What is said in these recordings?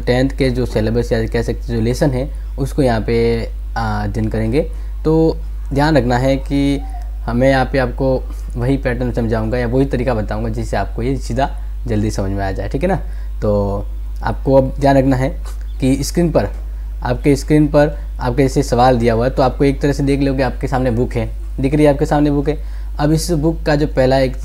10th के जो syllabus या कह सकते जो लेसन है उसको यहाँ पे अध्ययन करेंगे। तो ध्यान रखना है कि हमें यहाँ पे आपको वही पैटर्न समझाऊंगा या वही तरीका बताऊंगा जिससे आपको ये सीधा जल्दी समझ में आ जाए, ठीक है ना। तो आपको अब ध्यान रखना है कि आपके स्क्रीन पर आपके जैसे सवाल दिया हुआ है, तो आपको एक तरह से देख लोगे आपके सामने बुक है, दिख रही है आपके सामने बुक है। अब इस बुक का जो पहला एक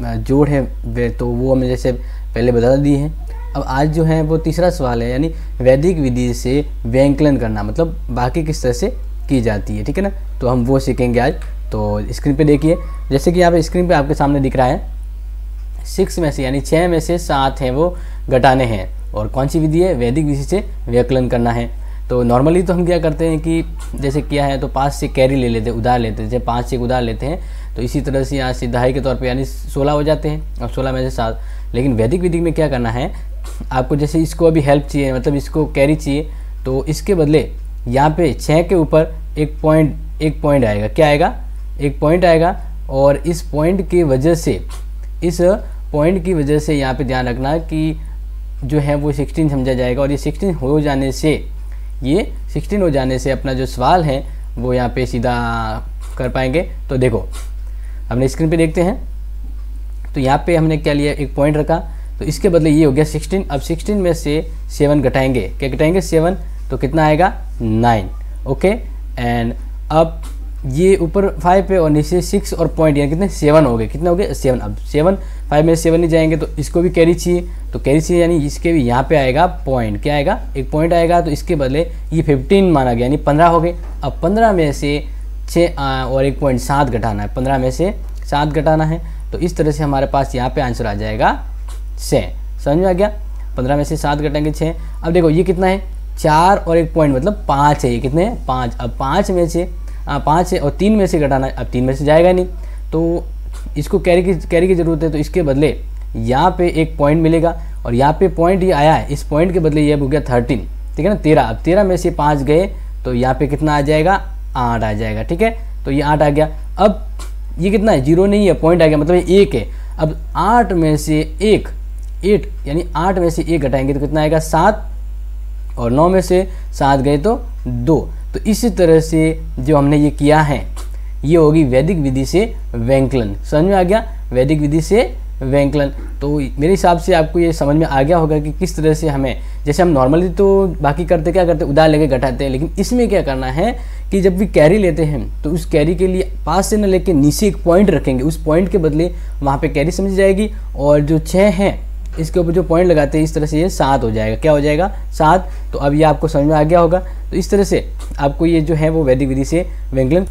जोड़ है तो वो हमें जैसे पहले बता दिए हैं। अब आज जो है वो तीसरा सवाल है, यानी वैदिक विधि से व्यंकलन करना, मतलब बाकी किस तरह से की जाती है, ठीक है ना। तो हम वो सीखेंगे आज। तो स्क्रीन पे देखिए, जैसे कि यहाँ पे स्क्रीन पे आपके सामने दिख रहा है 6 में से यानी 6 में से 7 हैं वो घटाने हैं, और कौन सी विधि है, वैदिक विधि से व्यंकलन करना है। तो नॉर्मली तो हम क्या करते हैं कि जैसे किया है तो 5 से कैरी ले लेते हैं, उधार लेते हैं, जैसे 5 से उधार लेते हैं, तो इसी तरह से यहाँ से दहाई के तौर पे यानी 16 हो जाते हैं, और 16 में से 7। लेकिन वैदिक विधि में क्या करना है, आपको जैसे इसको अभी हेल्प चाहिए, मतलब इसको कैरी चाहिए, तो इसके बदले यहाँ पे 6 के ऊपर एक पॉइंट आएगा। क्या आएगा, एक पॉइंट आएगा, और इस पॉइंट की वजह से यहाँ पे ध्यान रखना कि जो है वो 16 समझा जाएगा, और ये 16 हो जाने से अपना जो सवाल है वो यहाँ पे सीधा कर पाएंगे। तो देखो हमने स्क्रीन पे देखते हैं, तो यहाँ पे हमने क्या लिया, एक पॉइंट रखा, तो इसके बदले ये हो गया 16। अब 16 में से 7 घटाएंगे, क्या घटाएंगे 7, तो कितना आएगा 9, ओके। एंड अब ये ऊपर 5 पे और नीचे 6 और पॉइंट यानी कितने 7 हो गए, कितने हो गए 7। अब 7 5 में 7 नहीं जाएंगे, तो इसको भी कैरी चाहिए, तो कैरी चाहिए यानी इसके भी यहाँ पे आएगा पॉइंट, क्या आएगा, एक पॉइंट आएगा, तो इसके बदले ये 15 माना गया यानी 15 हो गए। अब 15 में से 6 और एक पॉइंट 7 घटाना है, 15 में से 7 घटाना है, तो इस तरह से हमारे पास यहाँ पे आंसर आ जाएगा 6। समझ में आ गया, 15 में से 7 घटाएंगे 6। अब देखो ये कितना है, 4 और एक पॉइंट मतलब 5 है, ये कितने हैं 5। अब 5 में से 5 है और 3 में से घटाना है, अब 3 में से जाएगा नहीं, तो इसको कैरी की ज़रूरत है, तो इसके बदले यहाँ पे एक पॉइंट मिलेगा, और यहाँ पे पॉइंट ये आया है, इस पॉइंट के बदले ये हो गया 13, ठीक है ना 13। अब 13 में से 5 गए, तो यहाँ पे कितना आ जाएगा 8 आ जाएगा, ठीक है, तो ये 8 आ गया। अब ये कितना है, 0 नहीं है, पॉइंट आ गया, मतलब ये 1 है। अब 8 में से 1 8 यानी 8 में से 1 घटाएंगे तो कितना आएगा 7, और 9 में से 7 गए तो 2। तो इसी तरह से जो हमने ये किया है ये होगी वैदिक विधि से व्यंकलन। समझ में आ गया, वैदिक विधि से व्यंकलन। तो मेरे हिसाब से आपको ये समझ में आ गया होगा कि किस तरह से हमें, जैसे हम नॉर्मली तो बाकी करते क्या करते उधार लेके घटाते हैं, लेकिन इसमें क्या करना है कि जब भी कैरी लेते हैं तो उस कैरी के लिए पास से न लेके नीचे एक पॉइंट रखेंगे, उस पॉइंट के बदले वहाँ पे कैरी समझी जाएगी, और जो 6 हैं इसके ऊपर जो पॉइंट लगाते हैं इस तरह से ये 7 हो जाएगा। क्या हो जाएगा 7। तो अब ये आपको समझ में आ गया होगा। तो इस तरह से आपको ये जो है वो वैदिक विधि से व्यंकलन